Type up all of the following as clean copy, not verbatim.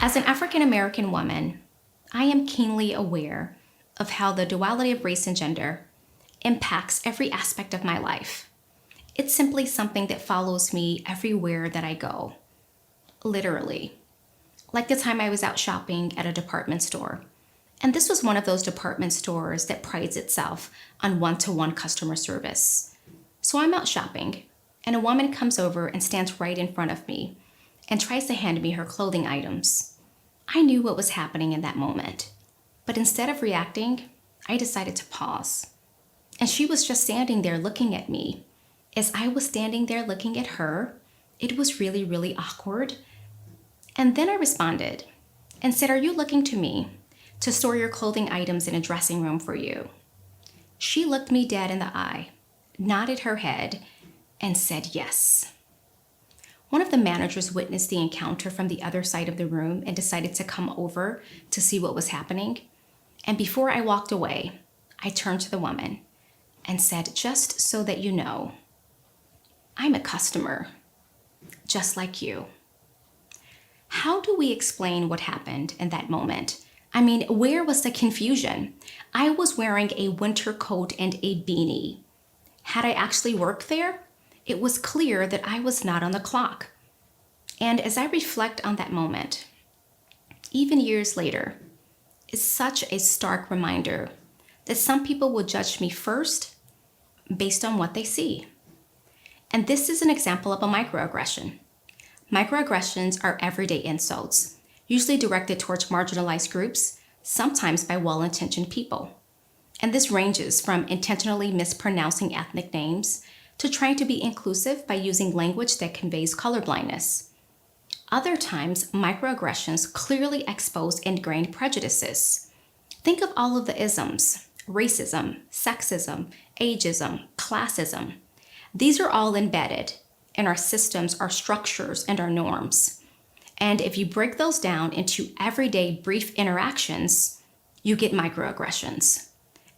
As an African American woman, I am keenly aware of how the duality of race and gender impacts every aspect of my life. It's simply something that follows me everywhere that I go, literally. Like the time I was out shopping at a department store. And this was one of those department stores that prides itself on one-to-one customer service. So I'm out shopping, and a woman comes over and stands right in front of me and tries to hand me her clothing items. I knew what was happening in that moment, but instead of reacting, I decided to pause. And she was just standing there looking at me. As I was standing there looking at her, it was really, really awkward. And then I responded and said, "Are you looking to me to store your clothing items in a dressing room for you?" She looked me dead in the eye, nodded her head, and said yes. One of the managers witnessed the encounter from the other side of the room and decided to come over to see what was happening. And before I walked away, I turned to the woman and said, "Just so that you know, I'm a customer, just like you." How do we explain what happened in that moment? I mean, where was the confusion? I was wearing a winter coat and a beanie. Had I actually worked there, it was clear that I was not on the clock. And as I reflect on that moment, even years later, it's such a stark reminder that some people will judge me first based on what they see. And this is an example of a microaggression. Microaggressions are everyday insults, usually directed towards marginalized groups, sometimes by well-intentioned people. And this ranges from intentionally mispronouncing ethnic names to trying to be inclusive by using language that conveys colorblindness. Other times, microaggressions clearly expose ingrained prejudices. Think of all of the isms: racism, sexism, ageism, classism. These are all embedded in our systems, our structures, and our norms. And if you break those down into everyday brief interactions, you get microaggressions.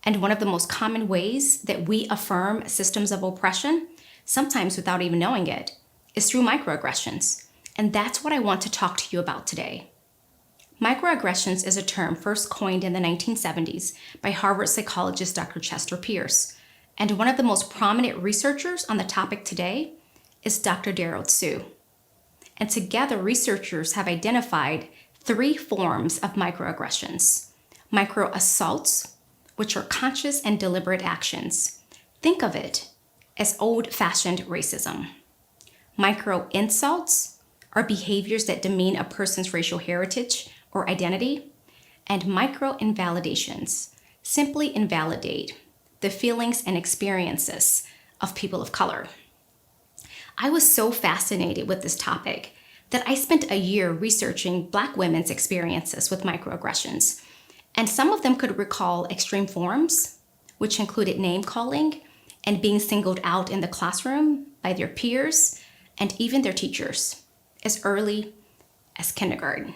And one of the most common ways that we affirm systems of oppression, sometimes without even knowing it, is through microaggressions. And that's what I want to talk to you about today. Microaggressions is a term first coined in the 1970s by Harvard psychologist Dr. Chester Pierce. And one of the most prominent researchers on the topic today is Dr. Darrell Tsu. And together, researchers have identified 3 forms of microaggressions: microassaults, which are conscious and deliberate actions. Think of it as old-fashioned racism. Micro-insults are behaviors that demean a person's racial heritage or identity. And micro-invalidations simply invalidate the feelings and experiences of people of color. I was so fascinated with this topic that I spent a year researching Black women's experiences with microaggressions. And some of them could recall extreme forms, which included name-calling and being singled out in the classroom by their peers and even their teachers, as early as kindergarten.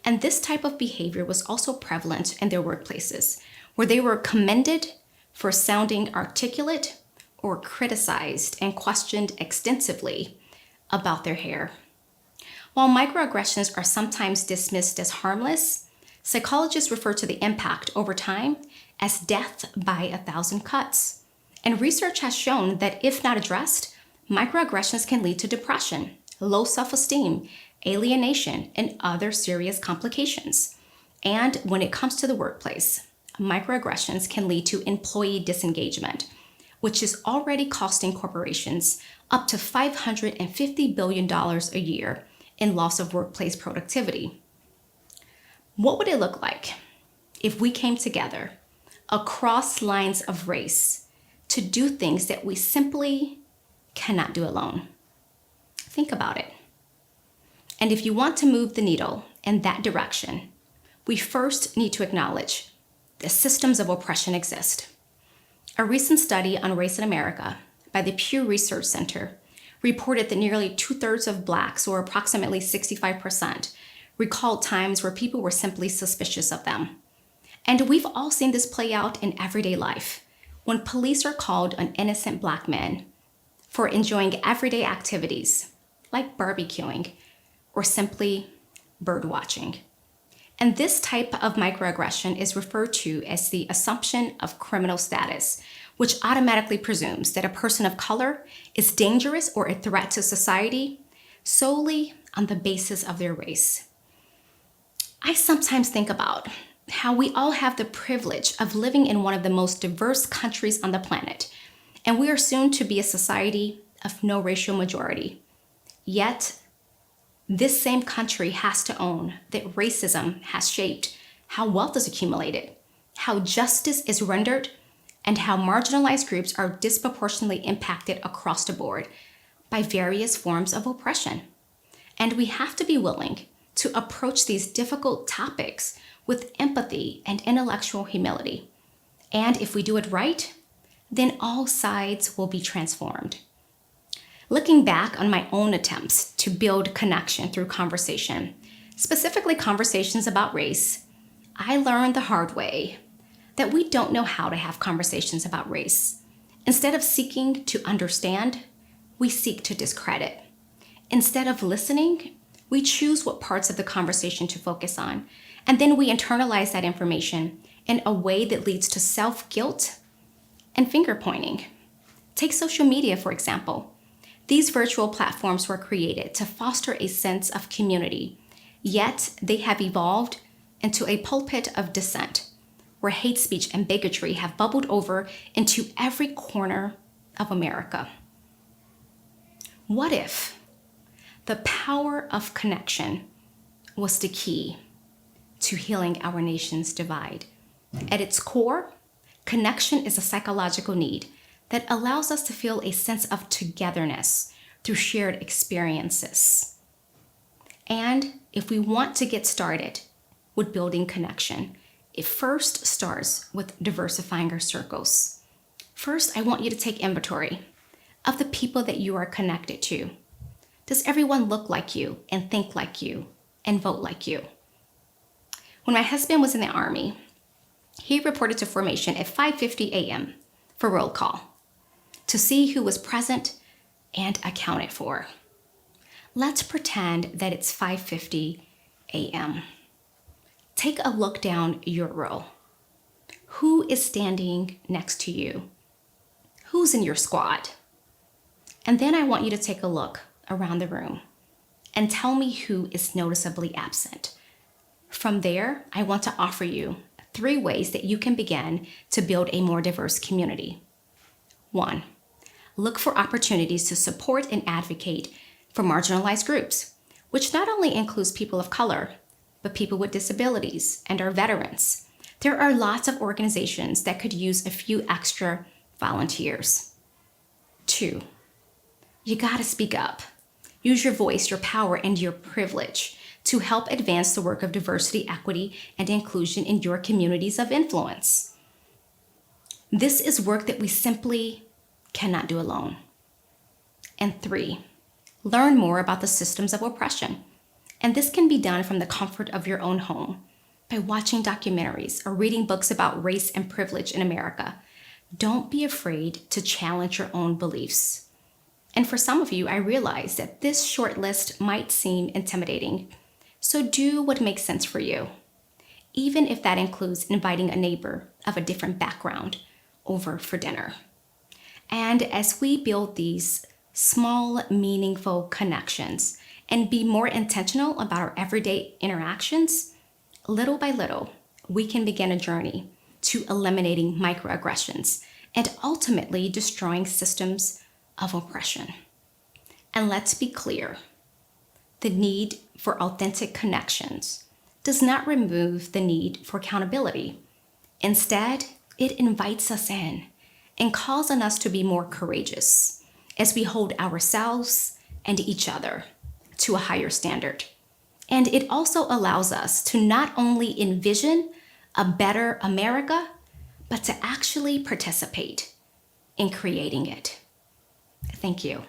And this type of behavior was also prevalent in their workplaces, where they were commended for sounding articulate or criticized and questioned extensively about their hair. While microaggressions are sometimes dismissed as harmless, psychologists refer to the impact over time as death by 1,000 cuts. And research has shown that if not addressed, microaggressions can lead to depression, low self-esteem, alienation, and other serious complications. And when it comes to the workplace, microaggressions can lead to employee disengagement, which is already costing corporations up to $550 billion a year in loss of workplace productivity. What would it look like if we came together across lines of race to do things that we simply cannot do alone? Think about it. And if you want to move the needle in that direction, we first need to acknowledge that systems of oppression exist. A recent study on race in America by the Pew Research Center reported that nearly 2/3 of Blacks, or approximately 65%, recalled times where people were simply suspicious of them. And we've all seen this play out in everyday life, when police are called on innocent Black men for enjoying everyday activities like barbecuing or simply bird watching. And this type of microaggression is referred to as the assumption of criminal status, which automatically presumes that a person of color is dangerous or a threat to society solely on the basis of their race. I sometimes think about how we all have the privilege of living in one of the most diverse countries on the planet, and we are soon to be a society of no racial majority. Yet, this same country has to own that racism has shaped how wealth is accumulated, how justice is rendered, and how marginalized groups are disproportionately impacted across the board by various forms of oppression. And we have to be willing to approach these difficult topics with empathy and intellectual humility. And if we do it right, then all sides will be transformed. Looking back on my own attempts to build connection through conversation, specifically conversations about race, I learned the hard way that we don't know how to have conversations about race. Instead of seeking to understand, we seek to discredit. Instead of listening, we choose what parts of the conversation to focus on, and then we internalize that information in a way that leads to self-guilt and finger-pointing. Take social media, for example. These virtual platforms were created to foster a sense of community, yet they have evolved into a pulpit of dissent, where hate speech and bigotry have bubbled over into every corner of America. What if the power of connection was the key to healing our nation's divide? At its core, connection is a psychological need that allows us to feel a sense of togetherness through shared experiences. And if we want to get started with building connection, it first starts with diversifying our circles. First, I want you to take inventory of the people that you are connected to. Does everyone look like you and think like you and vote like you? When my husband was in the Army, he reported to formation at 5:50 a.m. for roll call to see who was present and accounted for. Let's pretend that it's 5:50 a.m. Take a look down your row. Who is standing next to you? Who's in your squad? And then I want you to take a look around the room and tell me who is noticeably absent. From there, I want to offer you 3 ways that you can begin to build a more diverse community. 1, look for opportunities to support and advocate for marginalized groups, which not only includes people of color, but people with disabilities and our veterans. There are lots of organizations that could use a few extra volunteers. 2, you gotta speak up. Use your voice, your power, and your privilege to help advance the work of diversity, equity, and inclusion in your communities of influence. This is work that we simply cannot do alone. And 3, learn more about the systems of oppression. And this can be done from the comfort of your own home by watching documentaries or reading books about race and privilege in America. Don't be afraid to challenge your own beliefs. And for some of you, I realize that this short list might seem intimidating. So do what makes sense for you, even if that includes inviting a neighbor of a different background over for dinner. And as we build these small, meaningful connections and be more intentional about our everyday interactions, little by little, we can begin a journey to eliminating microaggressions and ultimately destroying systems of oppression. And let's be clear, the need for authentic connections does not remove the need for accountability. Instead, it invites us in and calls on us to be more courageous as we hold ourselves and each other to a higher standard. And it also allows us to not only envision a better America, but to actually participate in creating it. Thank you.